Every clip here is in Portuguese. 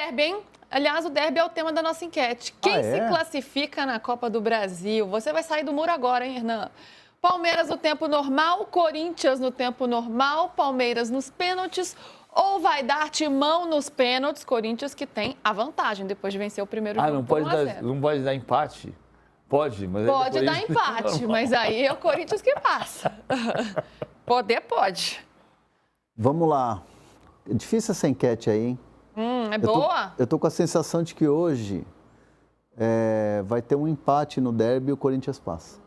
derby, hein? Aliás, o derby é o tema da nossa enquete. Quem se classifica na Copa do Brasil? Você vai sair do muro agora, hein, Hernan? Palmeiras no tempo normal, Corinthians no tempo normal, Palmeiras nos pênaltis, ou vai dar timão nos pênaltis, Corinthians que tem a vantagem depois de vencer o primeiro jogo por 1 a 0. Não pode dar empate? Pode, mas... Pode dar empate, mas aí é o Corinthians que passa. Poder pode. Vamos lá. É difícil essa enquete aí, hein? É boa? Eu tô com a sensação de que hoje vai ter um empate no derby e o Corinthians passa.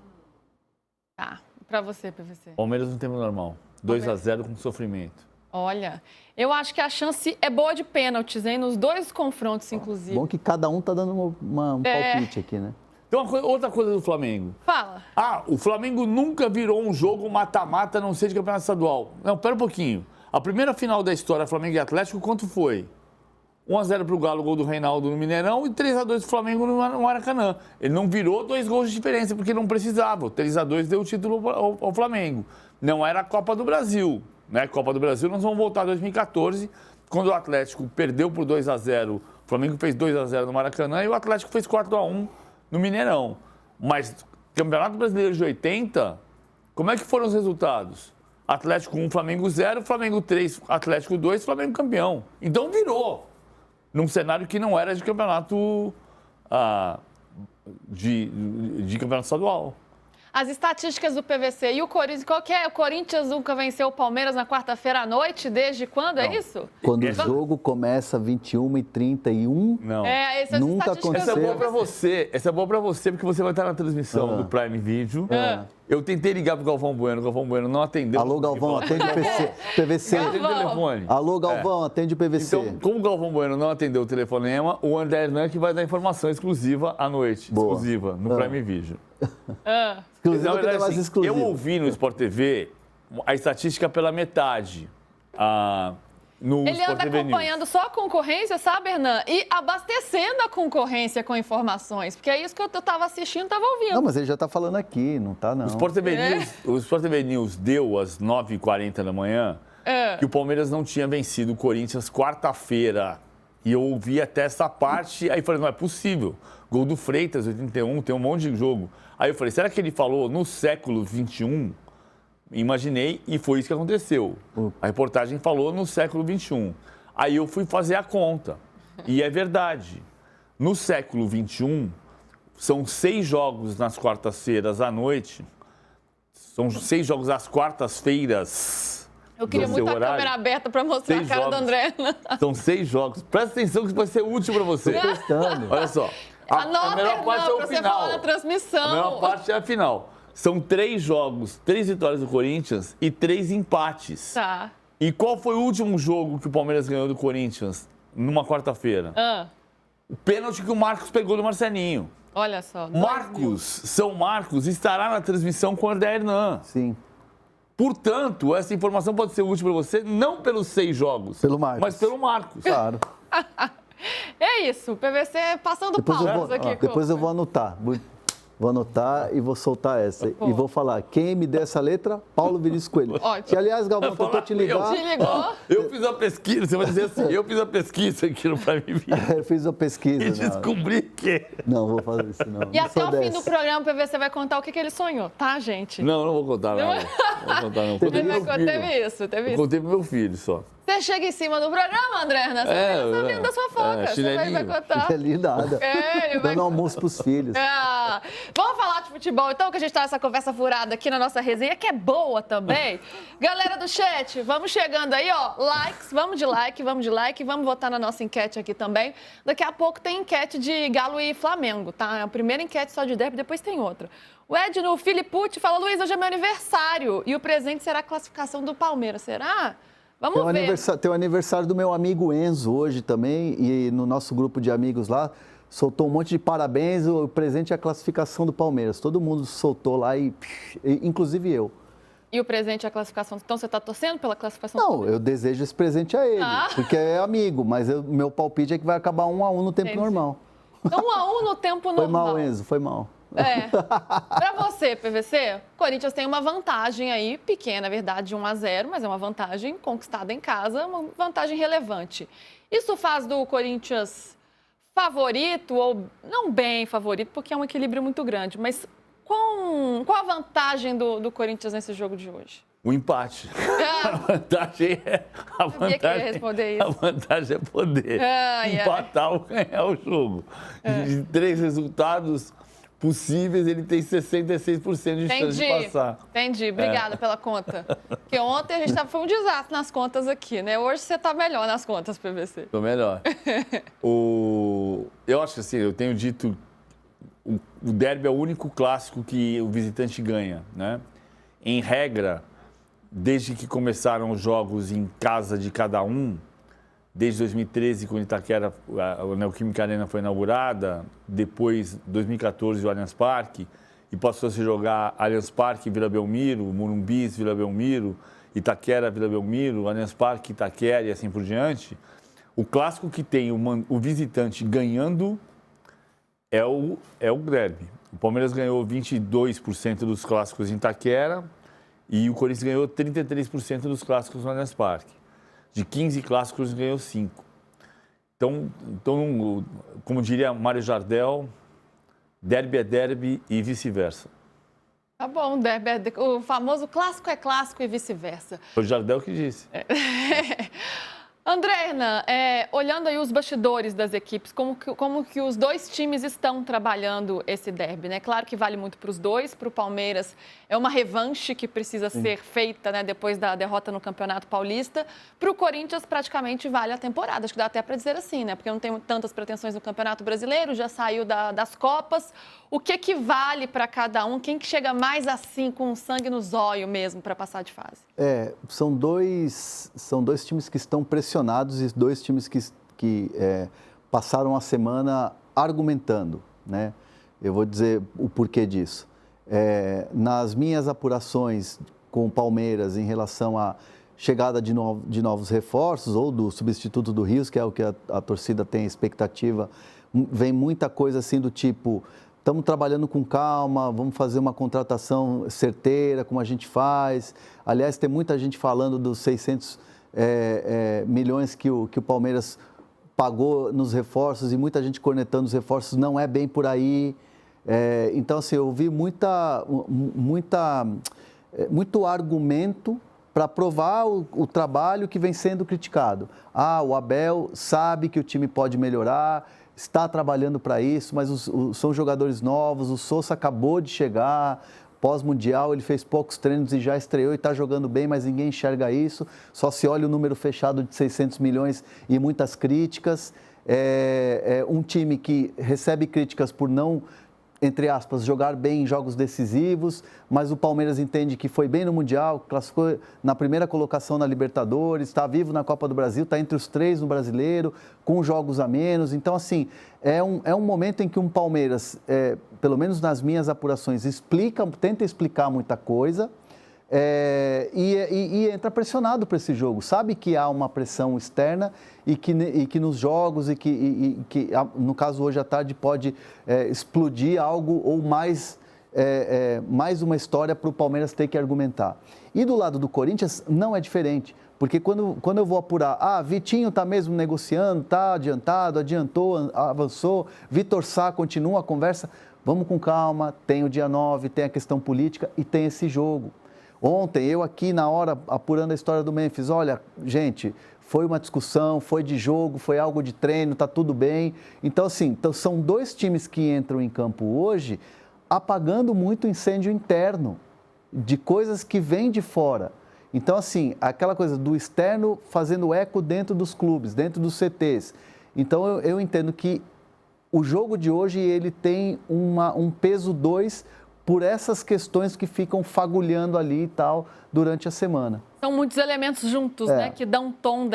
Tá, pra você, PVC. Palmeiras no tempo normal. 2 a 0 com sofrimento. Olha, eu acho que a chance é boa de pênaltis, hein? Nos dois confrontos, inclusive. Bom que cada um tá dando um palpite aqui, né? Tem outra coisa do Flamengo. Fala. O Flamengo nunca virou um jogo mata-mata, a não ser de campeonato estadual. Não, pera um pouquinho. A primeira final da história, Flamengo e Atlético, quanto foi? 1 a 0 pro Galo, gol do Reinaldo no Mineirão, e 3 a 2 pro Flamengo no Maracanã. Ele não virou 2 gols de diferença, porque não precisava. O 3 a 2 deu o título ao Flamengo. Não era a Copa do Brasil. Né? Copa do Brasil, nós vamos voltar em 2014, quando o Atlético perdeu por 2 a 0, o Flamengo fez 2 a 0 no Maracanã e o Atlético fez 4 a 1 no Mineirão. Mas Campeonato Brasileiro de 80, como é que foram os resultados? Atlético 1, Flamengo 0, Flamengo 3, Atlético 2, Flamengo campeão. Então virou. Num cenário que não era de campeonato de campeonato estadual. As estatísticas do PVC e o Corinthians, qual que é? O Corinthians nunca venceu o Palmeiras na quarta-feira à noite, desde quando é isso? Quando o jogo começa 21h31, não. Essas nunca aconteceu. Essa é boa pra você, porque você vai estar na transmissão do Prime Video. Eu tentei ligar pro Galvão Bueno, o Galvão Bueno não atendeu. Alô, Galvão, atende o PVC. Atende o telefone. Alô, Galvão, atende o PVC. Então, como o Galvão Bueno não atendeu o telefonema, o André Hernan que vai dar informação exclusiva à noite. Boa. Exclusiva, no Prime Video. Exclusiva, Na verdade, mais assim, exclusiva. eu ouvi no Sport TV a estatística pela metade. No Ele Sport anda TV acompanhando News. só a concorrência, sabe, Hernan? E abastecendo a concorrência com informações. Porque é isso que eu estava assistindo, estava ouvindo. Não, mas ele já tá falando aqui, não tá não. O Sport TV News deu às 9h40 da manhã que o Palmeiras não tinha vencido o Corinthians quarta-feira. E eu ouvi até essa parte, aí falei, não é possível. Gol do Freitas, 81, tem um monte de jogo. Aí eu falei, será que ele falou no século XXI? Imaginei e foi isso que aconteceu. A reportagem falou no século XXI. Aí eu fui fazer a conta. E é verdade. No século XXI, são 6 jogos nas quartas-feiras à noite. São 6 jogos às quartas-feiras. Eu queria muito a câmera aberta para mostrar a cara do André. São 6 jogos. Presta atenção que vai ser útil para você. Olha só. A melhor parte é o final. Na transmissão. A melhor parte é a final. São 3 jogos, 3 vitórias do Corinthians e 3 empates. Tá. E qual foi o último jogo que o Palmeiras ganhou do Corinthians numa quarta-feira? O pênalti que o Marcos pegou do Marcelinho. Olha só. São Marcos estará na transmissão com o André Hernan. Sim. Portanto, essa informação pode ser útil para você, não pelos 6 jogos, pelo Marcos, mas pelo Marcos. Claro. É isso, o PVC passando palmas aqui. Depois eu vou anotar. Vou anotar e vou soltar essa. Pô. E vou falar, quem me deu essa letra? Paulo Vinícius Coelho. Ótimo. Que, aliás, Galvão, tentou te ligar. Te ligou? Eu fiz a pesquisa, você vai dizer assim, eu fiz a pesquisa aqui no Prime Video. Eu fiz a pesquisa. E descobri que... Não, vou fazer isso não. E até o fim do programa, o PVC vai contar o que ele sonhou, tá, gente? Não vou contar nada. Não vou contar não. Teve isso. Eu contei pro meu filho só. Você chega em cima do programa, André, né? Você tá vindo da sua foca. Você vai contar. Chinelinho nada. Dando almoço pros filhos. Vamos falar de futebol, então, que a gente tá nessa conversa furada aqui na nossa resenha, que é boa também. Galera do chat, vamos chegando aí, ó. Likes, vamos de like. Vamos votar na nossa enquete aqui também. Daqui a pouco tem enquete de Galo e Flamengo, tá? É a primeira enquete só de derby, depois tem outra. O Edno Filipucci fala, Luiz, hoje é meu aniversário. E o presente será a classificação do Palmeiras. Será? Vamos ver. Tem o aniversário do meu amigo Enzo hoje também, e no nosso grupo de amigos lá, soltou um monte de parabéns, o presente é a classificação do Palmeiras. Todo mundo soltou lá, inclusive eu. E o presente é a classificação? Então você está torcendo pela classificação? Não, eu desejo esse presente a ele, porque é amigo, mas meu palpite é que vai acabar 1-1 no tempo normal. Então 1-1 no tempo normal. Foi mal, Enzo, foi mal. Para você, PVC, o Corinthians tem uma vantagem aí, pequena, na verdade, de 1-0, mas é uma vantagem conquistada em casa, uma vantagem relevante. Isso faz do Corinthians favorito, ou não bem favorito, porque é um equilíbrio muito grande, mas qual a vantagem do Corinthians nesse jogo de hoje? O empate. A vantagem é. Sabia que eu ia responder isso. A vantagem é poder empatar ou ganhar o jogo. De 3 resultados possíveis, ele tem 66% de chance de passar. Entendi. Obrigada pela conta. Porque ontem a gente foi um desastre nas contas aqui, né? Hoje você tá melhor nas contas, PVC. Tô melhor. Eu acho que assim, eu tenho dito, o derby é o único clássico que o visitante ganha, né? Em regra, desde que começaram os jogos em casa de cada um, desde 2013, quando Itaquera, a Neoquímica Arena foi inaugurada, depois 2014 o Allianz Parque, e passou a se jogar Allianz Parque, Vila Belmiro, Morumbis, Vila Belmiro, Itaquera, Vila Belmiro, Allianz Parque, Itaquera e assim por diante. O clássico que tem o visitante ganhando é o derby. O Palmeiras ganhou 22% dos clássicos em Itaquera e o Corinthians ganhou 33% dos clássicos no Allianz Parque. De 15 clássicos, ganhou 5. Então, como diria Mário Jardel, derby é derby e vice-versa. Tá bom, derby o famoso clássico é clássico e vice-versa. Foi o Jardel que disse. André Hernan, olhando aí os bastidores das equipes, como que os dois times estão trabalhando esse derby, né? Claro que vale muito para os dois, para o Palmeiras é uma revanche que precisa ser feita, né, depois da derrota no Campeonato Paulista. Para o Corinthians praticamente vale a temporada, acho que dá até para dizer assim, né? Porque não tem tantas pretensões no Campeonato Brasileiro, já saiu das Copas. O que vale para cada um? Quem que chega mais assim, com sangue no zóio mesmo, para passar de fase? São dois times que estão pressionados e dois times que passaram a semana argumentando, né? Eu vou dizer o porquê disso. Nas minhas apurações com o Palmeiras em relação à chegada de novos reforços ou do substituto do Rios, que é o que a torcida tem expectativa, vem muita coisa assim do tipo: estamos trabalhando com calma, vamos fazer uma contratação certeira, como a gente faz. Aliás, tem muita gente falando dos 600 milhões que o Palmeiras pagou nos reforços e muita gente cornetando os reforços. Não é bem por aí. Então, assim, eu ouvi muito argumento para provar o trabalho que vem sendo criticado. O Abel sabe que o time pode melhorar, está trabalhando para isso, mas são jogadores novos, o Sousa acabou de chegar, pós-mundial, ele fez poucos treinos e já estreou e está jogando bem, mas ninguém enxerga isso, só se olha o número fechado de 600 milhões e muitas críticas. Um time que recebe críticas por não, entre aspas, jogar bem em jogos decisivos, mas o Palmeiras entende que foi bem no Mundial, classificou na primeira colocação na Libertadores, está vivo na Copa do Brasil, está entre os 3 no Brasileiro, com jogos a menos. Então, assim, é um momento em que um Palmeiras, pelo menos nas minhas apurações, tenta explicar muita coisa, e entra pressionado para esse jogo. Sabe que há uma pressão externa e que nos jogos, e que no caso hoje à tarde pode explodir algo ou mais uma história para o Palmeiras ter que argumentar. E do lado do Corinthians não é diferente, porque quando eu vou apurar, Vitinho está mesmo negociando, está adiantado, adiantou, avançou, Vitor Sá continua a conversa, vamos com calma, tem o dia 9, tem a questão política e tem esse jogo. Ontem, eu aqui na hora, apurando a história do Memphis, olha, gente, foi uma discussão, foi de jogo, foi algo de treino, tá tudo bem. Então, assim, são dois times que entram em campo hoje apagando muito incêndio interno de coisas que vêm de fora. Então, assim, aquela coisa do externo fazendo eco dentro dos clubes, dentro dos CTs. Então, eu entendo que o jogo de hoje, ele tem um peso 2 por essas questões que ficam fagulhando ali e tal durante a semana. São muitos elementos juntos, né, que dão um tom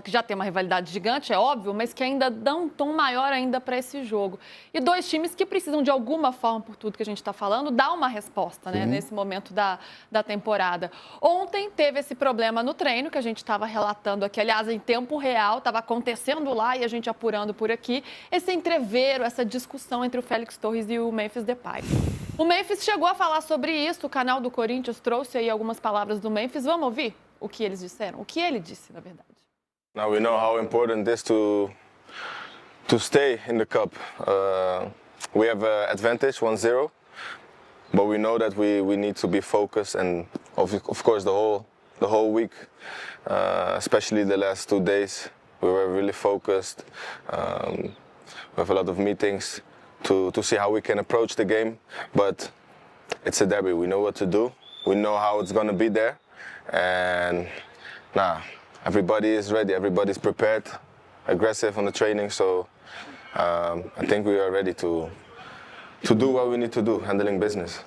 que já tem uma rivalidade gigante, é óbvio, mas que ainda dão um tom maior ainda para esse jogo. E dois times que precisam, de alguma forma, por tudo que a gente está falando, dar uma resposta, né, nesse momento da temporada. Ontem teve esse problema no treino, que a gente estava relatando aqui, aliás, em tempo real, estava acontecendo lá e a gente apurando por aqui, esse entreveiro, essa discussão entre o Félix Torres e o Memphis Depay. O Memphis chegou a falar sobre isso, o canal do Corinthians trouxe aí algumas palavras do Memphis. Vamos ouvir o que eles disseram? O que ele disse, na verdade. Now we know how important it is to stay in the cup. We have an advantage, 1-0, but we know that we need to be focused, and of course the whole week, especially the last 2 days, we were really focused. We have a lot of meetings to see how we can approach the game, but it's a derby. We know what to do. We know how it's going to be there, and everybody is ready. Everybody's prepared, aggressive on the training. So I think we are ready to do what we need to do, handling business.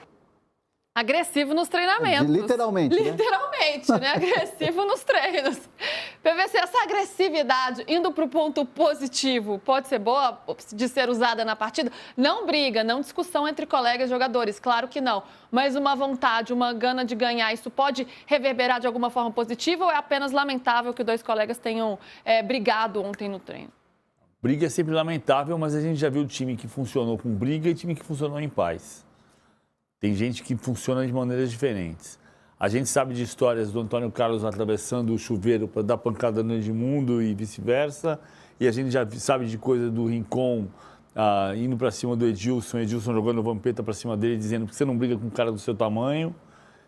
Agressivo nos treinamentos. Literalmente, né? Literalmente, né? Agressivo nos treinos. PVC, essa agressividade indo para o ponto positivo pode ser boa de ser usada na partida? Não briga, não discussão entre colegas e jogadores, claro que não. Mas uma vontade, uma gana de ganhar, isso pode reverberar de alguma forma positiva ou é apenas lamentável que 2 colegas tenham brigado ontem no treino? Briga é sempre lamentável, mas a gente já viu time que funcionou com briga e time que funcionou em paz. Tem gente que funciona de maneiras diferentes. A gente sabe de histórias do Antônio Carlos atravessando o chuveiro para dar pancada no Edmundo e vice-versa. E a gente já sabe de coisa do Rincon indo para cima do Edilson jogando vampeta para cima dele, dizendo que você não briga com um cara do seu tamanho.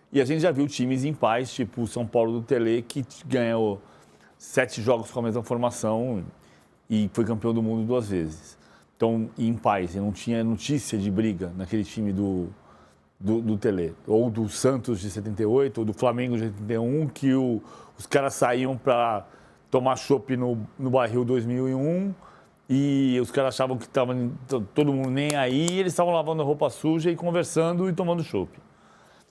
E a gente já viu times em paz, tipo o São Paulo do Tele, que ganhou 7 jogos com a mesma formação e foi campeão do mundo 2 vezes. Então, em paz, não tinha notícia de briga naquele time do Tele, ou do Santos de 78, ou do Flamengo de 81, que os caras saíam para tomar chopp no Barril 2001 e os caras achavam que estava todo mundo nem aí, e eles estavam lavando a roupa suja e conversando e tomando chopp.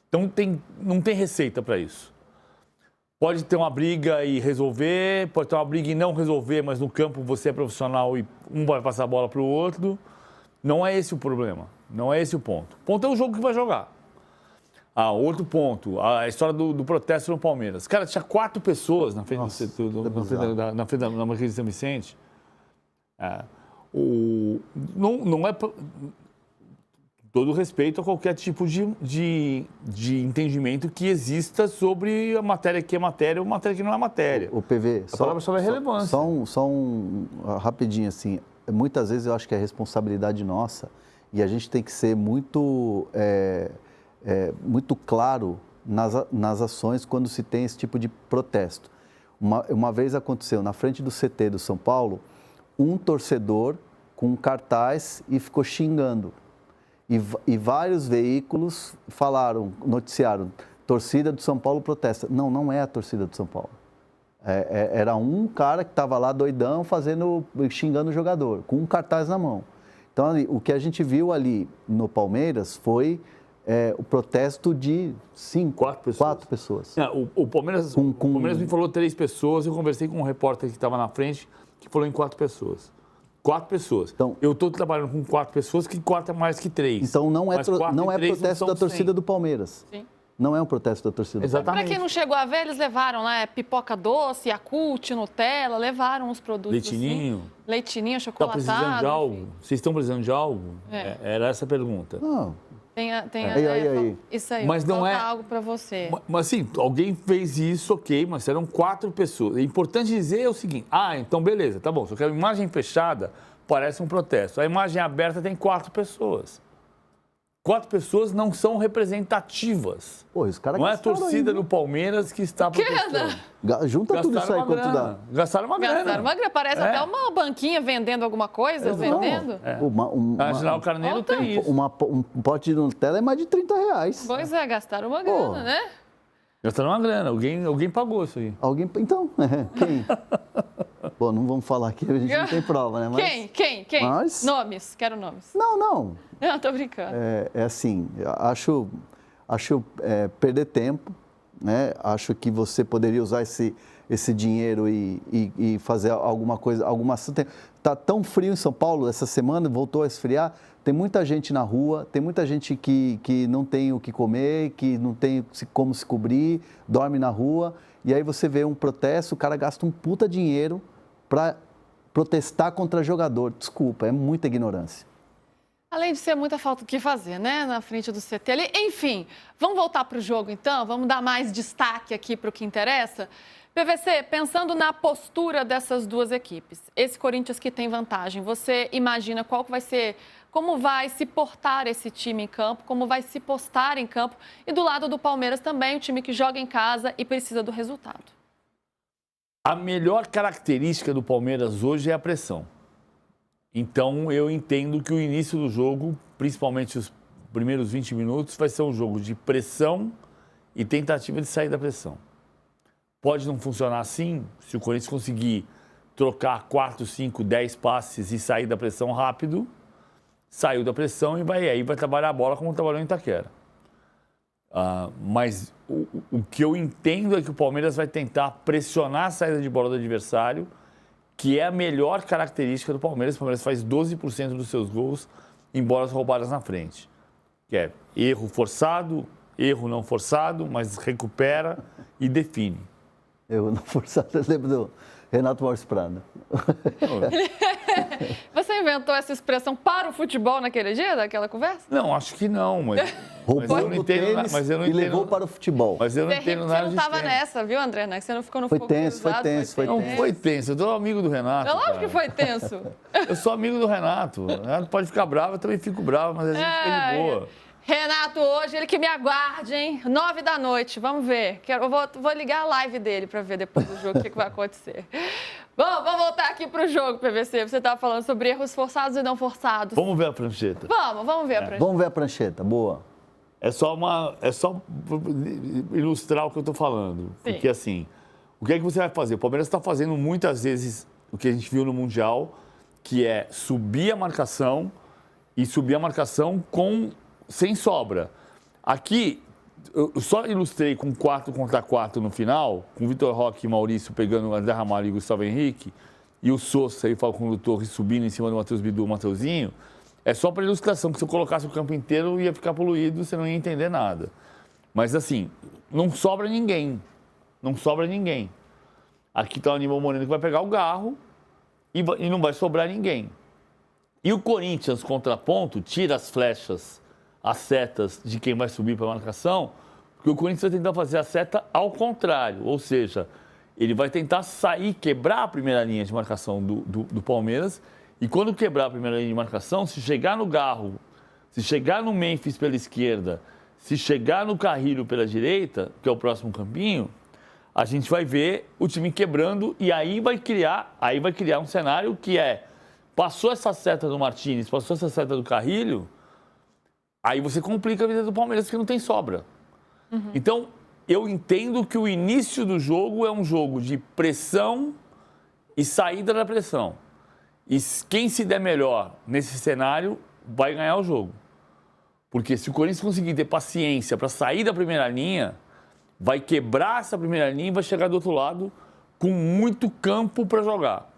Então não tem receita para isso. Pode ter uma briga e resolver, pode ter uma briga e não resolver, mas no campo você é profissional e um vai passar a bola para o outro. Não é esse o problema, não é esse o ponto. O ponto é o jogo que vai jogar. Outro ponto, a história do protesto no Palmeiras. Cara, tinha 4 pessoas na frente na frente da Marquês de São Vicente. Não é... Todo respeito a qualquer tipo de entendimento que exista sobre a matéria que é matéria ou matéria que não é matéria. O PV, a palavra só é relevância. Só um rapidinho assim. Muitas vezes eu acho que é responsabilidade nossa e a gente tem que ser muito claro nas ações quando se tem esse tipo de protesto. Uma vez aconteceu na frente do CT do São Paulo, um torcedor com um cartaz e ficou xingando. E vários veículos noticiaram, torcida do São Paulo protesta. Não é a torcida do São Paulo. Era um cara que estava lá doidão xingando o jogador, com um cartaz na mão. Então, ali, o que a gente viu ali no Palmeiras foi o protesto de 4 pessoas. O Palmeiras, o Palmeiras me falou 3 pessoas, eu conversei com um repórter que estava na frente, que falou em 4 pessoas. 4 pessoas. Então, eu estou trabalhando com 4 pessoas, que 4 é mais que 3. Então não é protesto da torcida do Palmeiras. Sim. Não é um protesto da torcida. Exatamente. Para quem não chegou a ver, eles levaram lá pipoca doce, Yakult, Nutella, levaram os produtos. Leitinho. Assim. Leitinho, chocolatado. Está precisando de algo? Vocês estão precisando de algo? Era essa a pergunta. Não. Aí. Isso aí, mas não algo para você. Mas assim, alguém fez isso, ok, mas eram 4 pessoas. É importante dizer o seguinte, então beleza, tá bom, só que a imagem fechada parece um protesto. A imagem aberta tem 4 pessoas. 4 pessoas não são representativas. Pô, os caras não é a torcida do Palmeiras que está protestando. Junta tudo isso aí quanto dá. Gastaram uma grana. Parece até uma banquinha vendendo alguma coisa, vendendo. A General Carneiro tem isso. Um pote de Nutella é mais de R$30. Pois é, gastaram uma grana, né? Gastaram uma grana. Alguém pagou isso aí. Então, quem? Bom, não vamos falar aqui, a gente não tem prova, né? Mas... Quem? Mas... Nomes, quero nomes. Não. Não, tô brincando. É assim, acho perder tempo, né? Acho que você poderia usar esse dinheiro e fazer alguma coisa, Tá tão frio em São Paulo, essa semana voltou a esfriar, tem muita gente na rua, tem muita gente que não tem o que comer, que não tem como se cobrir, dorme na rua, e aí você vê um protesto, o cara gasta um puta dinheiro para protestar contra jogador. Desculpa, é muita ignorância. Além de ser muita falta do que fazer, né? Na frente do CT ali. Enfim, vamos voltar para o jogo então? Vamos dar mais destaque aqui para o que interessa? PVC, pensando na postura dessas duas equipes, esse Corinthians que tem vantagem, você imagina qual que vai ser, como vai se portar esse time em campo, como vai se postar em campo, e do lado do Palmeiras também, o time que joga em casa e precisa do resultado. A melhor característica do Palmeiras hoje é a pressão. Então, eu entendo que o início do jogo, principalmente os primeiros 20 minutos, vai ser um jogo de pressão e tentativa de sair da pressão. Pode não funcionar assim, se o Corinthians conseguir trocar 4, 5, 10 passes e sair da pressão rápido, saiu da pressão e aí vai trabalhar a bola como trabalhou em Itaquera. Mas o que eu entendo é que o Palmeiras vai tentar pressionar a saída de bola do adversário, que é a melhor característica do Palmeiras. O Palmeiras faz 12% dos seus gols em bolas roubadas na frente. Que é erro forçado, erro não forçado, mas recupera e define. Eu não forçado, eu lembro do Renato Maurício Prada. Você inventou essa expressão para o futebol naquele dia, daquela conversa? Não, acho que não, mas Roubou eu não do entendo, tênis mas eu não e entendo. levou para o futebol. Mas eu não Você entendo nada não disso. estava nessa, viu, André? Né? Que você não ficou no Foi fogo tenso, foi cruzado, tenso, foi Não tenso. foi tenso, eu sou amigo do Renato. É lógico cara. que foi tenso. Eu sou amigo do Renato. O Renato pode ficar bravo, eu também fico bravo, mas a gente fica de boa. Renato, hoje, ele que me aguarde, hein? 9 da noite, vamos ver. Eu vou ligar a live dele para ver depois do jogo o que vai acontecer. Bom, vamos voltar aqui pro jogo, PVC. Você estava falando sobre erros forçados e não forçados. Vamos ver a prancheta. Vamos ver a prancheta. Vamos ver a prancheta, boa. É só ilustrar o que eu estou falando. Sim. Porque assim, o que é que você vai fazer? O Palmeiras está fazendo muitas vezes o que a gente viu no Mundial, que é subir a marcação e subir a marcação sem sobra. Aqui, eu só ilustrei com 4 contra 4 no final, com o Vitor Roque e Maurício pegando o André Ramalho e Gustavo Henrique, e o Sousa e o Falcão Torres subindo em cima do Matheus Bidu e o Mateuzinho. É só para ilustração, que se eu colocasse o campo inteiro ia ficar poluído, você não ia entender nada. Mas assim, não sobra ninguém. Não sobra ninguém. Aqui está o Aníbal Moreno que vai pegar o garro e não vai sobrar ninguém. E o Corinthians, contraponto, tira as flechas, as setas de quem vai subir para a marcação, porque o Corinthians vai tentar fazer a seta ao contrário, ou seja, ele vai tentar sair, quebrar a primeira linha de marcação do Palmeiras, e quando quebrar a primeira linha de marcação, se chegar no Garro, se chegar no Memphis pela esquerda, se chegar no Carrilho pela direita, que é o próximo campinho, a gente vai ver o time quebrando e aí vai criar um cenário que é, passou essa seta do Martínez, passou essa seta do Carrilho, aí você complica a vida do Palmeiras, que não tem sobra. Então, eu entendo que o início do jogo é um jogo de pressão e saída da pressão. E quem se der melhor nesse cenário vai ganhar o jogo. Porque se o Corinthians conseguir ter paciência para sair da primeira linha, vai quebrar essa primeira linha e vai chegar do outro lado com muito campo para jogar.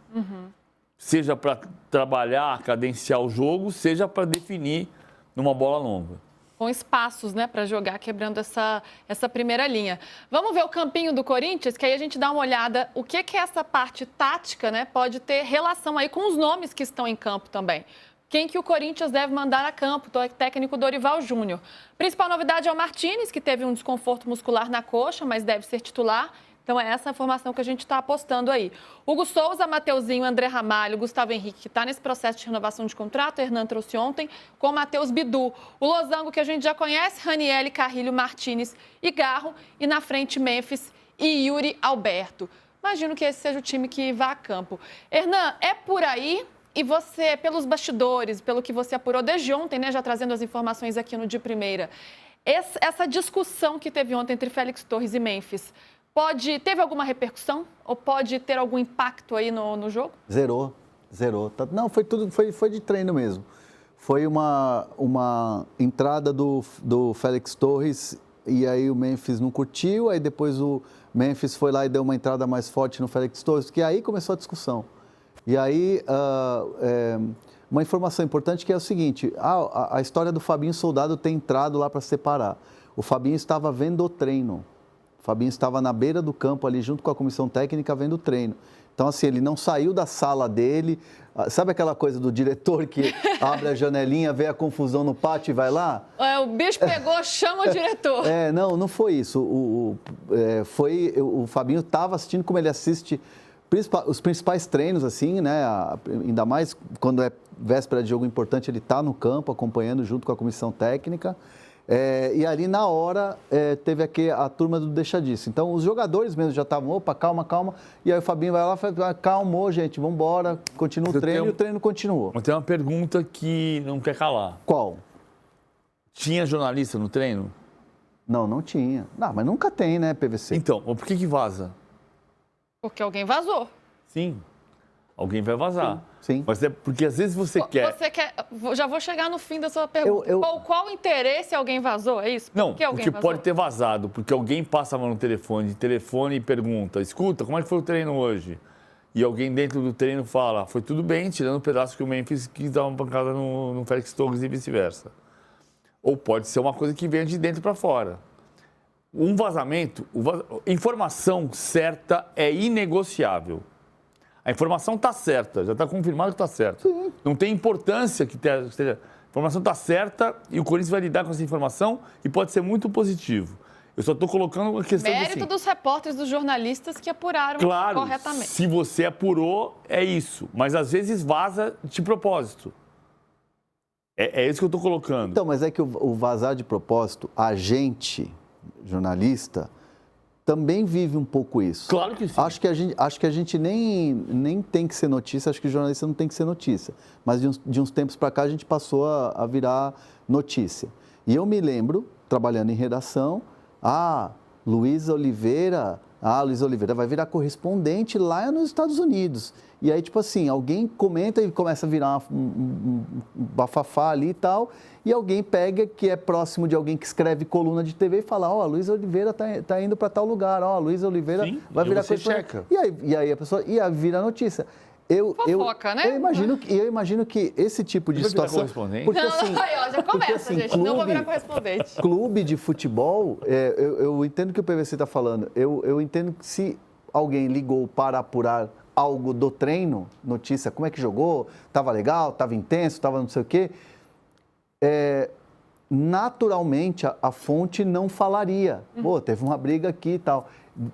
Seja para trabalhar, cadenciar o jogo, seja para definir numa bola longa. Com espaços, né, para jogar, quebrando essa primeira linha. Vamos ver o campinho do Corinthians, que aí a gente dá uma olhada o que essa parte tática, né, pode ter relação aí com os nomes que estão em campo também. Quem que o Corinthians deve mandar a campo? O técnico Dorival Júnior. Principal novidade é o Martínez, que teve um desconforto muscular na coxa, mas deve ser titular. Então, é essa a formação que a gente está apostando aí. Hugo Souza, Mateuzinho, André Ramalho, Gustavo Henrique, que está nesse processo de renovação de contrato. Hernan trouxe ontem, com o Matheus Bidu. O losango que a gente já conhece, Raniel, Carrilho, Martínez e Garro. E na frente, Memphis e Yuri Alberto. Imagino que esse seja o time que vá a campo. Hernan, é por aí? E você, pelos bastidores, pelo que você apurou desde ontem, né, já trazendo as informações aqui no De Primeira, essa discussão que teve ontem entre Félix Torres e Memphis, teve alguma repercussão? Ou pode ter algum impacto aí no jogo? Zerou. Não, foi de treino mesmo. Foi uma entrada do Félix Torres e aí o Memphis não curtiu, aí depois o Memphis foi lá e deu uma entrada mais forte no Félix Torres, que aí começou a discussão. E aí, uma informação importante que é o seguinte, a história do Fabinho Soldado ter entrado lá para separar. O Fabinho estava vendo o treino. O Fabinho estava na beira do campo ali, junto com a comissão técnica, vendo o treino. Então, assim, ele não saiu da sala dele. Sabe aquela coisa do diretor que abre a janelinha, vê a confusão no pátio e vai lá? O bicho pegou, chama o diretor. Não foi isso. O Fabinho estava assistindo como ele assiste os principais treinos, assim, né? Ainda mais quando é véspera de jogo importante, ele está no campo acompanhando junto com a comissão técnica. E ali na hora teve aqui a turma do deixa disso. Então os jogadores mesmo já estavam, opa, calma. E aí o Fabinho vai lá e fala, calmou, gente, vamos embora, continua o treino e o treino continuou. Mas tem uma pergunta que não quer calar. Qual? Tinha jornalista no treino? Não tinha. Não, mas nunca tem, né, PVC? Então, mas por que vaza? Porque alguém vazou. Sim, alguém vai vazar. Sim. Mas é porque às vezes você quer... Já vou chegar no fim da sua pergunta. Qual interesse alguém vazou? É isso? Não, que alguém porque vazou? pode ter vazado, porque alguém passa a mão no telefone e pergunta, escuta, como é que foi o treino hoje? E alguém dentro do treino fala, foi tudo bem, tirando o pedaço que o Memphis quis dar uma pancada no Félix Torres e vice-versa. Ou pode ser uma coisa que vem de dentro para fora. Um vazamento, informação certa é inegociável. A informação está certa, já está confirmado que está certa. Sim. Não tem importância que esteja. A informação está certa e o Corinthians vai lidar com essa informação e pode ser muito positivo. Eu só estou colocando a questão Mérito dos repórteres, dos jornalistas que apuraram claro, corretamente. Se você apurou, é isso. Mas às vezes vaza de propósito. É isso que eu estou colocando. Então, mas é que o vazar de propósito, a gente, jornalista, também vive um pouco isso. Claro que sim. Acho que a gente nem tem que ser notícia, acho que jornalista não tem que ser notícia. Mas de uns tempos para cá a gente passou a virar notícia. E eu me lembro, trabalhando em redação, Luiz Oliveira vai virar correspondente lá nos Estados Unidos. E aí, tipo assim, alguém comenta e começa a virar um bafafá ali e tal, e alguém pega que é próximo de alguém que escreve coluna de TV e fala, Luiz Oliveira tá indo para tal lugar, Luiz Oliveira Sim, vai virar correspondente. Checa. E aí a pessoa vira notícia. Fofoca, né? Eu imagino que esse tipo de situação... Correspondente? Porque, Não, assim, já começa, assim, gente. Não vou virar correspondente. Clube de futebol, eu entendo o que o PVC está falando. Eu entendo que se alguém ligou para apurar algo do treino, notícia, como é que jogou, estava legal, estava intenso, estava não sei o quê, naturalmente a fonte não falaria. Teve uma briga aqui e tal.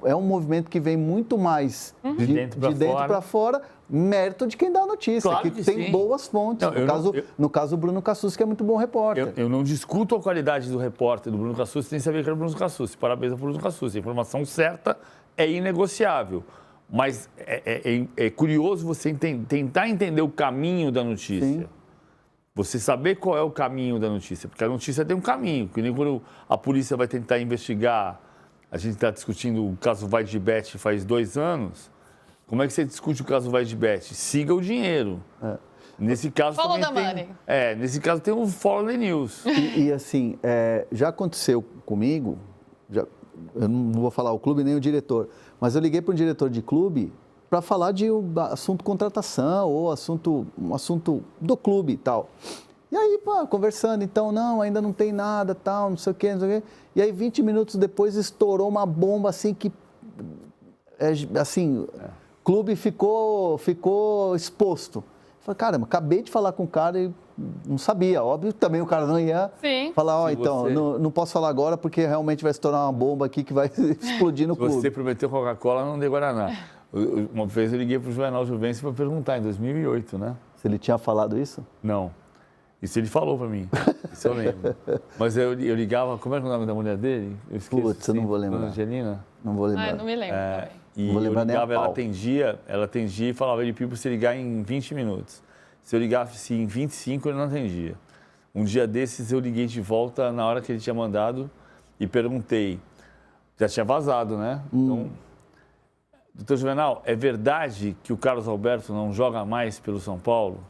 É um movimento que vem muito mais de dentro para fora, mérito de quem dá a notícia, claro que tem sim. boas fontes. Não, no caso, o Bruno Cassus, que é muito bom repórter. Eu não discuto a qualidade do repórter do Bruno Cassus, sem saber que era o Bruno Cassus. Parabéns ao Bruno Cassus. A informação certa é inegociável. Mas é curioso você tentar entender o caminho da notícia. Sim. Você saber qual é o caminho da notícia. Porque a notícia tem um caminho. Que nem quando a polícia vai tentar investigar. A gente está discutindo o caso Vaidbet faz 2 anos. Como é que você discute o caso Vaidbet? Siga o dinheiro. Nesse caso Follow também the tem, money. nesse caso tem o Follow the News. E assim, já aconteceu comigo, eu não vou falar o clube nem o diretor, mas eu liguei para um diretor de clube para falar de assunto contratação ou um assunto do clube e tal. E aí, conversando, então, não, ainda não tem nada, tal, não sei o quê. E aí, 20 minutos depois, estourou uma bomba, assim, que, o clube ficou exposto. Eu falei, caramba, acabei de falar com o cara e não sabia. Óbvio, também o cara não ia falar, não posso falar agora porque realmente vai estourar uma bomba aqui que vai explodir no clube. Você prometeu Coca-Cola, não deu Guaraná. Uma vez eu liguei para o Juvenal Juvencio para perguntar, em 2008, né? Se ele tinha falado isso? Não. Isso ele falou para mim, isso eu lembro. Mas eu ligava, como era o nome da mulher dele? Eu esqueci. Putz, eu não vou lembrar. Dona Angelina? Não vou lembrar. Não me lembro também. E não vou lembrar eu ligava, nem a pau. ela atendia e falava, ele pediu para você ligar em 20 minutos. Se eu ligasse em 25, ele não atendia. Um dia desses eu liguei de volta na hora que ele tinha mandado e perguntei. Já tinha vazado, né? Então, doutor Juvenal, é verdade que o Carlos Alberto não joga mais pelo São Paulo?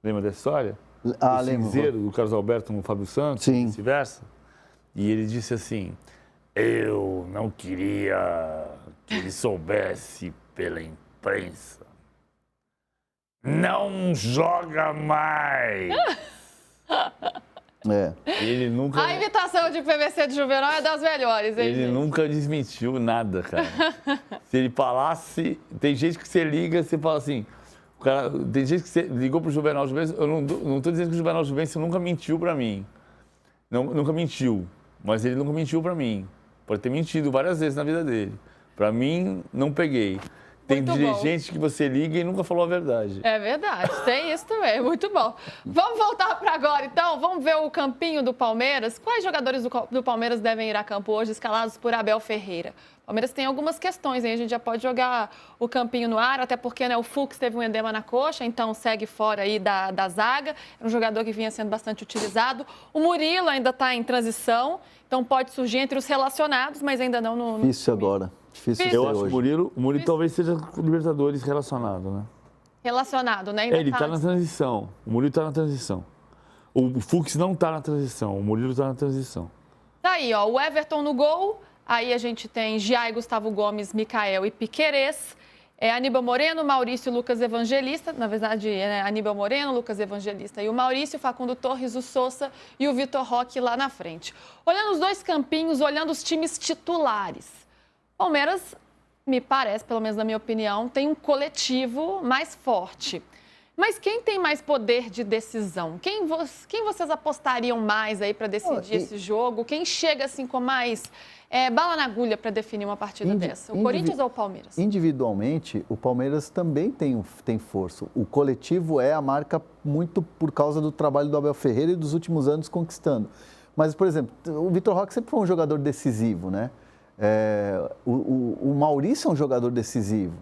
Lembra dessa história? O cinzeiro do Carlos Alberto no Fábio Santos, sim, vice-versa. E ele disse assim, eu não queria que ele soubesse pela imprensa. Não joga mais! É. Ele nunca... A imitação de PVC de Juvenal é das melhores, hein, Ele gente? nunca desmentiu nada, cara. Se ele falasse... Tem gente que você liga, você fala assim... O cara, tem gente que você ligou pro Juvenal Juvencio, eu não tô dizendo que o Juvenal Juvencio nunca mentiu pra mim. Nunca mentiu. Mas ele nunca mentiu pra mim. Pode ter mentido várias vezes na vida dele. Pra mim, não peguei. Tem Muito dirigente que você liga e nunca falou a verdade. É verdade, tem isso também, muito bom. Vamos voltar para agora, então? Vamos ver o campinho do Palmeiras. Quais jogadores do Palmeiras devem ir a campo hoje, escalados por Abel Ferreira? O Palmeiras tem algumas questões, hein? A gente já pode jogar o campinho no ar, até porque, né, o Fux teve um edema na coxa, então segue fora aí da zaga. É um jogador que vinha sendo bastante utilizado. O Murilo ainda está em transição, então pode surgir entre os relacionados, mas ainda não no... Difícil agora. Difícil Difícil. ser Eu acho que hoje. o Murilo talvez seja com o Libertadores relacionado, né? Relacionado, né? Ainda Ele tá na transição. O Murilo tá na transição. O Fux não tá na transição. O Murilo tá na transição. Tá aí, ó, o Everton no gol. Aí a gente tem Giai, Gustavo Gomes, Micael e Piquerez. Aníbal Moreno, Maurício e Lucas Evangelista. Na verdade, Aníbal Moreno, Lucas Evangelista e o Maurício, Facundo Torres, o Sousa e o Vitor Roque lá na frente. Olhando os dois campinhos, olhando os times titulares. Palmeiras, me parece, pelo menos na minha opinião, tem um coletivo mais forte. Mas quem tem mais poder de decisão? Quem vocês apostariam mais aí para decidir esse jogo? Quem chega assim com mais bala na agulha para definir uma partida dessa? O Corinthians ou o Palmeiras? Individualmente, o Palmeiras também tem força. O coletivo é a marca muito por causa do trabalho do Abel Ferreira e dos últimos anos conquistando. Mas, por exemplo, o Vitor Roque sempre foi um jogador decisivo, né? O Maurício é um jogador decisivo.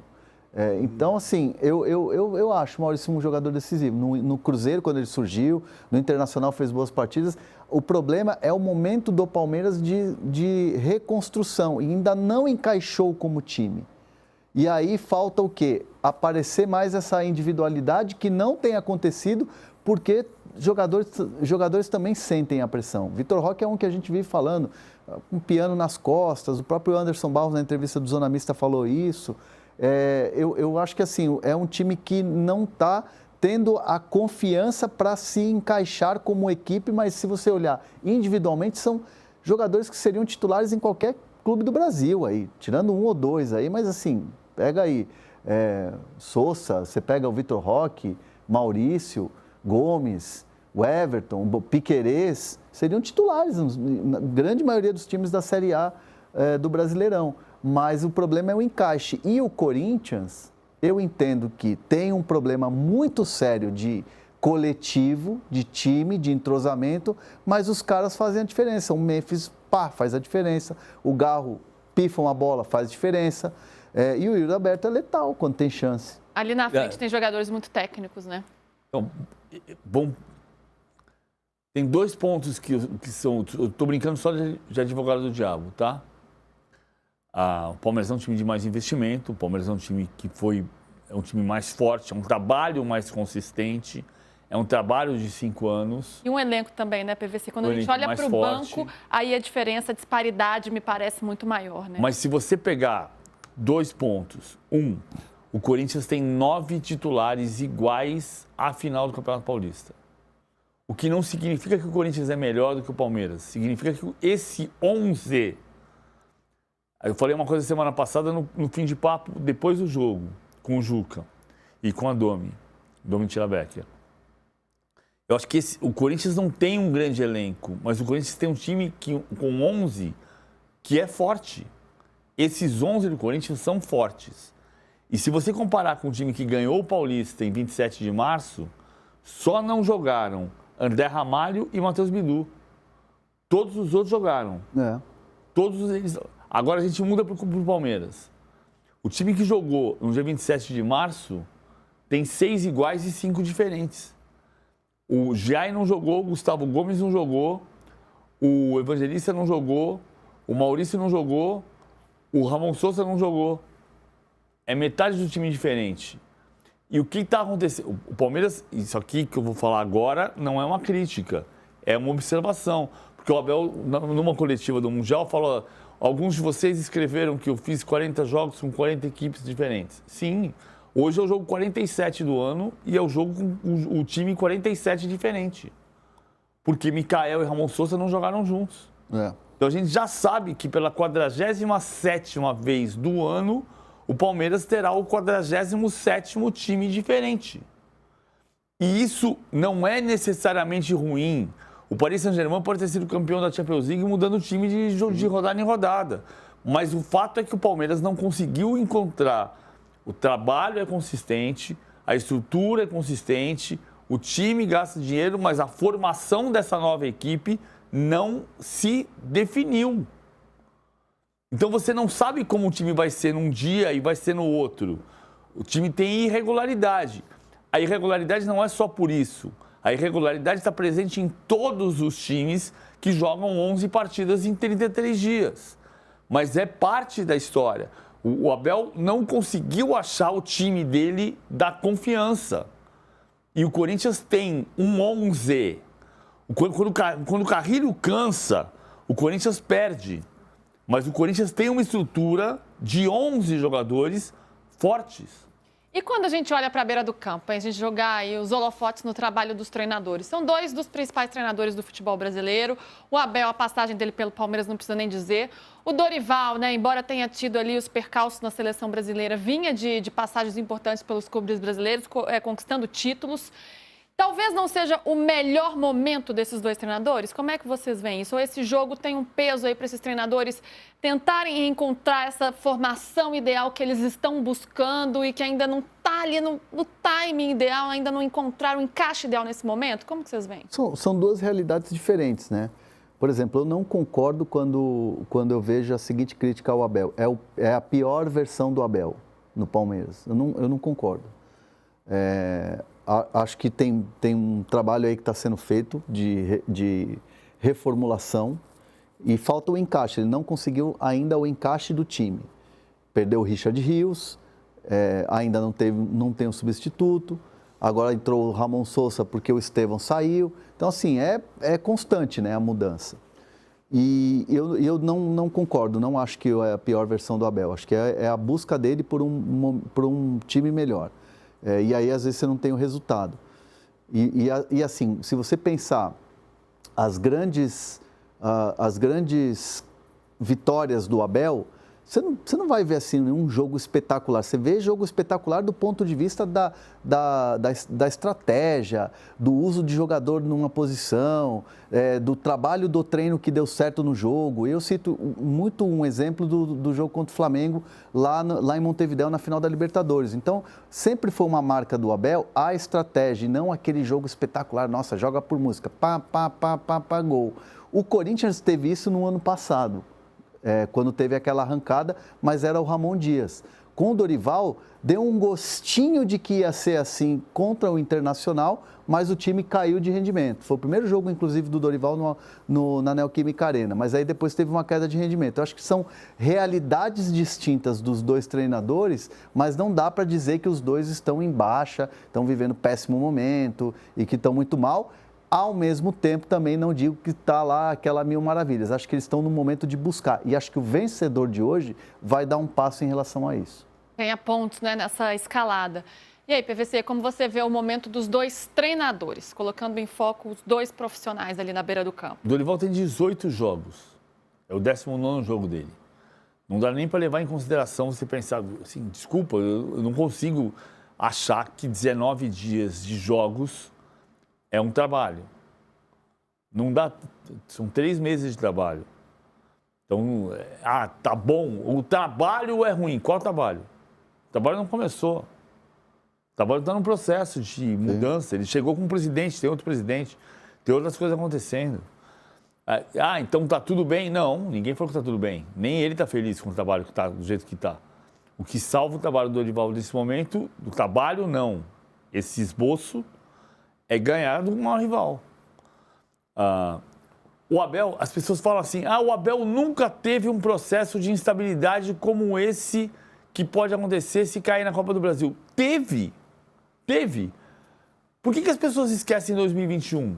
Então, assim, eu acho o Maurício um jogador decisivo. No Cruzeiro, quando ele surgiu, no Internacional fez boas partidas. O problema é o momento do Palmeiras de reconstrução e ainda não encaixou como time. E aí falta o quê? Aparecer mais essa individualidade que não tem acontecido porque jogadores também sentem a pressão. Vitor Roque é um que a gente vive falando, um piano nas costas, o próprio Anderson Barros na entrevista do Zona Mista falou isso. Eu acho que assim, é um time que não está tendo a confiança para se encaixar como equipe, mas se você olhar individualmente, são jogadores que seriam titulares em qualquer clube do Brasil, aí, tirando um ou dois aí, mas assim, pega aí Sousa, você pega o Vitor Roque, Maurício, Gomes, o Everton, o Piquerez, seriam titulares na grande maioria dos times da Série A do Brasileirão. Mas o problema é o encaixe. E o Corinthians, eu entendo que tem um problema muito sério de coletivo, de time, de entrosamento, mas os caras fazem a diferença. O Memphis, faz a diferença. O Garro pifa uma bola, faz a diferença. E o Yuri Alberto é letal quando tem chance. Ali na frente tem jogadores muito técnicos, né? Então, bom, tem dois pontos que são... Eu estou brincando só de advogado do diabo, tá? O Palmeiras é um time de mais investimento, o Palmeiras é um time que é um time mais forte, é um trabalho mais consistente, é um trabalho de 5 anos. E um elenco também, né, PVC? Quando a gente olha para o banco, aí a diferença, a disparidade me parece muito maior, né? Mas se você pegar 2 pontos, o Corinthians tem 9 titulares iguais à final do Campeonato Paulista. O que não significa que o Corinthians é melhor do que o Palmeiras, significa que esse 11... Eu falei uma coisa semana passada no fim de papo, depois do jogo, com o Juca e com a Domi Tilabecker. Eu acho que o Corinthians não tem um grande elenco, mas o Corinthians tem um time com 11 que é forte. Esses 11 do Corinthians são fortes. E se você comparar com o time que ganhou o Paulista em 27 de março, só não jogaram André Ramalho e Matheus Bidu. Todos os outros jogaram. Todos eles... Agora a gente muda para o Palmeiras. O time que jogou no dia 27 de março tem 6 iguais e 5 diferentes. O Giai não jogou, o Gustavo Gomes não jogou, o Evangelista não jogou, o Maurício não jogou, o Ramon Sousa não jogou. É metade do time diferente. E o que está acontecendo? O Palmeiras, isso aqui que eu vou falar agora, não é uma crítica, é uma observação. Porque o Abel, numa coletiva do Mundial, falou... Alguns de vocês escreveram que eu fiz 40 jogos com 40 equipes diferentes. Sim, hoje é o jogo 47 do ano e é o jogo com o time 47 diferente. porque Mikael e Ramon Sousa não jogaram juntos. É. Então a gente já sabe que pela 47ª vez do ano, o Palmeiras terá o 47º time diferente. E isso não é necessariamente ruim. O Paris Saint-Germain pode ter sido campeão da Champions League mudando o time de rodada em rodada. Mas o fato é que o Palmeiras não conseguiu encontrar. O trabalho é consistente, a estrutura é consistente, o time gasta dinheiro, mas a formação dessa nova equipe não se definiu. Então você não sabe como o time vai ser num dia e vai ser no outro. O time tem irregularidade. A irregularidade não é só por isso. A irregularidade está presente em todos os times que jogam 11 partidas em 33 dias. Mas é parte da história. O Abel não conseguiu achar o time dele da confiança. E o Corinthians tem um 11. Quando o Carrilho cansa, o Corinthians perde. Mas o Corinthians tem uma estrutura de 11 jogadores fortes. E quando a gente olha para a beira do campo, a gente jogar aí os holofotes no trabalho dos treinadores. São dois dos principais treinadores do futebol brasileiro. O Abel, a passagem dele pelo Palmeiras, não precisa nem dizer. O Dorival, né, embora tenha tido ali os percalços na seleção brasileira, vinha de passagens importantes pelos clubes brasileiros, conquistando títulos. Talvez não seja o melhor momento desses dois treinadores. Como é que vocês veem isso? Ou esse jogo tem um peso aí para esses treinadores tentarem encontrar essa formação ideal que eles estão buscando e que ainda não está ali no timing ideal, ainda não encontraram o encaixe ideal nesse momento? Como que vocês veem? São duas realidades diferentes, né? Por exemplo, eu não concordo quando eu vejo a seguinte crítica ao Abel. É a pior versão do Abel no Palmeiras. Eu não concordo. Acho que tem um trabalho aí que está sendo feito de reformulação e falta o encaixe. Ele não conseguiu ainda o encaixe do time. Perdeu o Richard Rios, ainda não tem um substituto. Agora entrou o Ramon Sousa porque o Estevão saiu. Então, assim, é constante, né, a mudança. E eu não concordo, não acho que é a pior versão do Abel. Acho que é a busca dele por um time melhor. E aí, às vezes, você não tem o resultado. E assim, se você pensar as grandes vitórias do Abel, você não vai ver assim um jogo espetacular. Você vê jogo espetacular do ponto de vista da estratégia, do uso de jogador numa posição, do trabalho do treino que deu certo no jogo. Eu cito muito um exemplo do jogo contra o Flamengo lá em Montevidéu, na final da Libertadores. Então, sempre foi uma marca do Abel a estratégia, e não aquele jogo espetacular. Nossa, joga por música, pá, gol. O Corinthians teve isso no ano passado. Quando teve aquela arrancada, mas era o Ramon Dias. Com o Dorival, deu um gostinho de que ia ser assim contra o Internacional, mas o time caiu de rendimento. Foi o primeiro jogo, inclusive, do Dorival na Neoquímica Arena, mas aí depois teve uma queda de rendimento. Eu acho que são realidades distintas dos dois treinadores, mas não dá para dizer que os dois estão em baixa, estão vivendo péssimo momento e que estão muito mal. Ao mesmo tempo, também não digo que está lá aquela mil maravilhas. Acho que eles estão no momento de buscar. E acho que o vencedor de hoje vai dar um passo em relação a isso. Ganha pontos, né, nessa escalada. E aí, PVC, como você vê o momento dos dois treinadores, colocando em foco os dois profissionais ali na beira do campo? O Dorival tem 18 jogos. É o 19º jogo dele. Não dá nem para levar em consideração você pensar, assim, desculpa, eu não consigo achar que 19 dias de jogos é um trabalho. Não dá, são 3 meses de trabalho. Então, tá bom, o trabalho é ruim. Qual trabalho? O trabalho não começou. O trabalho está num processo de mudança. Ele chegou com um presidente, tem outro presidente, tem outras coisas acontecendo. Então tá tudo bem? Não, ninguém falou que tá tudo bem. Nem ele tá feliz com o trabalho que tá do jeito que tá. O que salva o trabalho do Dorival nesse momento, do trabalho, não. Esse esboço é ganhar do maior rival. O Abel, as pessoas falam assim, o Abel nunca teve um processo de instabilidade como esse que pode acontecer se cair na Copa do Brasil. Teve. Por que as pessoas esquecem 2021?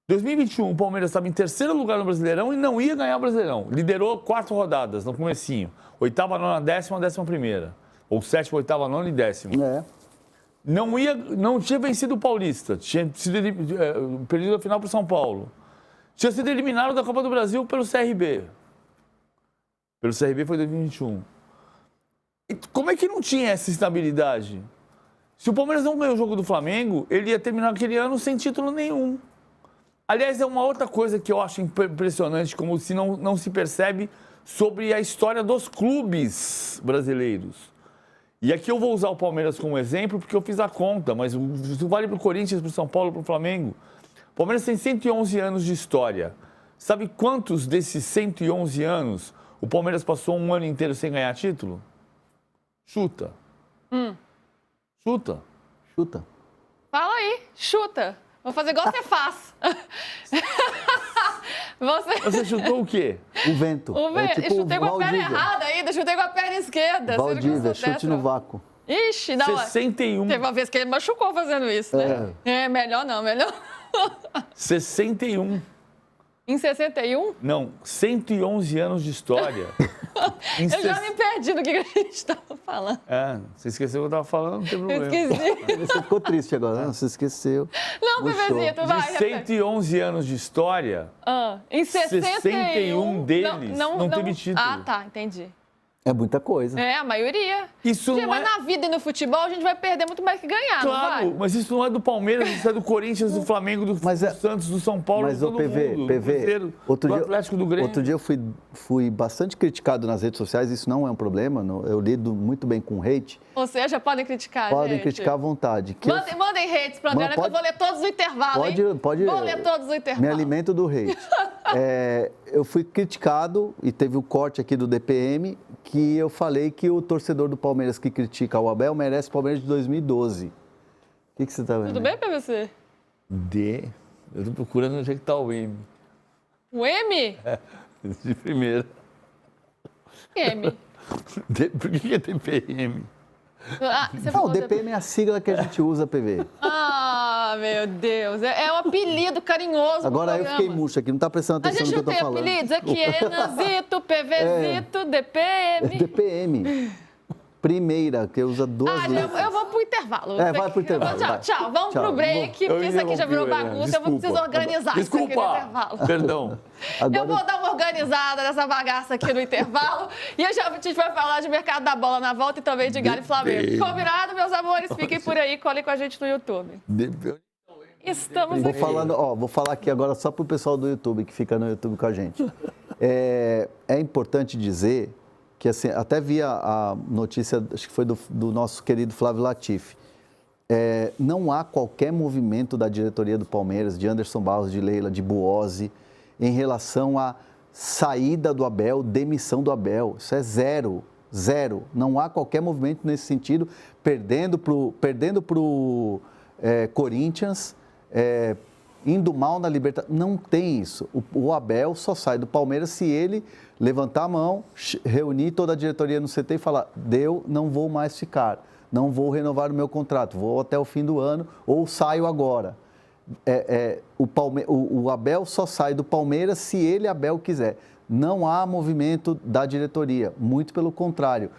2021, o Palmeiras estava em 3º lugar no Brasileirão e não ia ganhar o Brasileirão. Liderou 4 rodadas no comecinho. 8ª, 9ª, 10ª, 11ª. Ou 7ª, 8ª, 9ª e 10ª. não tinha vencido o Paulista, tinha sido perdido a final para o São Paulo. Tinha sido eliminado da Copa do Brasil pelo CRB. Pelo CRB foi 2021. E como é que não tinha essa estabilidade? Se o Palmeiras não ganhou o jogo do Flamengo, ele ia terminar aquele ano sem título nenhum. Aliás, é uma outra coisa que eu acho impressionante, como se não se percebe sobre a história dos clubes brasileiros. E aqui eu vou usar o Palmeiras como exemplo, porque eu fiz a conta, mas isso vale para o Corinthians, para o São Paulo, para o Flamengo. O Palmeiras tem 111 anos de história. Sabe quantos desses 111 anos o Palmeiras passou um ano inteiro sem ganhar título? Chuta. Chuta. Chuta. Fala aí, chuta. Vou fazer igual você faz. Você chutou o quê? O vento. O vento. É tipo Chutei com a perna Valdívia. errada ainda, chutei com a perna esquerda. Valdívia, chute no vácuo. Ixi, não. 61. Teve uma vez que ele machucou fazendo isso, né? Melhor não, melhor. 61. Em 61? Não, 111 anos de história. Eu já me perdi no que a gente estava falando. Você esqueceu o que eu estava falando, não tem Eu problema. esqueci. Você ficou triste agora, né? Você esqueceu. Não, Murchou. bebezito, vai. De 111 anos de história, Em 61 deles não teve título. Ah, tá, entendi. É muita coisa. É, a maioria. Isso não Mas é... na vida e no futebol a gente vai perder muito mais que ganhar, não vai? Claro, mas isso não é do Palmeiras, isso é do Corinthians, do Flamengo, do Santos, do São Paulo, Mas de o todo PV, mundo, PV, do Cruzeiro, do Atlético, do Grêmio. Outro dia eu fui bastante criticado nas redes sociais, isso não é um problema, eu lido muito bem com hate. Ou seja, podem criticar, Podem gente. criticar à vontade. Mandem hates pra André, que eu vou ler todos no intervalo, hein? Vou ler todos no intervalo. Me alimento do hate. Eu fui criticado, e teve o corte aqui do DPM, que eu falei que o torcedor do Palmeiras que critica o Abel merece o Palmeiras de 2012. O que você tá vendo? Tudo bem, PVC? Eu tô procurando onde é que tá o M. O M? De primeira. M. Por que é TPM? Ah, você Não, falou o DPM é a sigla que a gente usa, PV. Ah, meu Deus. É um apelido carinhoso. Agora pro eu fiquei programa. murcho aqui, não tá prestando A atenção no gente que eu não tô tem falando. apelidos aqui, é Renanzito, PVzito, DPM. DPM. Primeira, que usa duas letras. Eu vou pro intervalo. Vai pro intervalo, Tchau, vai. tchau. Vamos Tchau. pro break, porque isso aqui já virou bagunça. Eu vou precisar organizar isso aqui no intervalo. Perdão. Eu vou dar uma organizada nessa bagaça aqui no intervalo. E a gente vai falar de mercado da bola na volta e também de Galo e Flamengo. Combinado, meus amores? Fiquem por aí, colhem com a gente no YouTube. Estamos Vou aqui. vou falar aqui agora só pro pessoal do YouTube, que fica no YouTube com a gente. É importante dizer que, assim, até vi a notícia, acho que foi do nosso querido Flávio Latifi. Não há qualquer movimento da diretoria do Palmeiras, de Anderson Barros, de Leila, de Buozzi, em relação à saída do Abel, demissão do Abel. Isso é zero. Zero. Não há qualquer movimento nesse sentido, perdendo pro Corinthians, indo mal na Libertadores. Não tem isso. O Abel só sai do Palmeiras se ele levantar a mão, reunir toda a diretoria no CT e falar: deu, não vou mais ficar, não vou renovar o meu contrato, vou até o fim do ano ou saio agora. O Abel só sai do Palmeiras se ele, Abel, quiser. Não há movimento da diretoria, muito pelo contrário.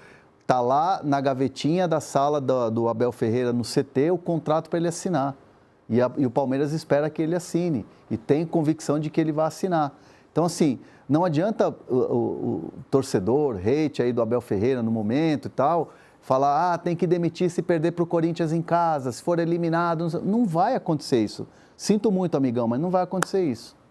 Está lá na gavetinha da sala do Abel Ferreira no CT o contrato para ele assinar. E o Palmeiras espera que ele assine e tem convicção de que ele vai assinar. Então, assim, não adianta o torcedor, hate aí do Abel Ferreira no momento e tal, falar, tem que demitir se perder para o Corinthians em casa, se for eliminado. Não vai acontecer isso. Sinto muito, amigão, mas não vai acontecer isso.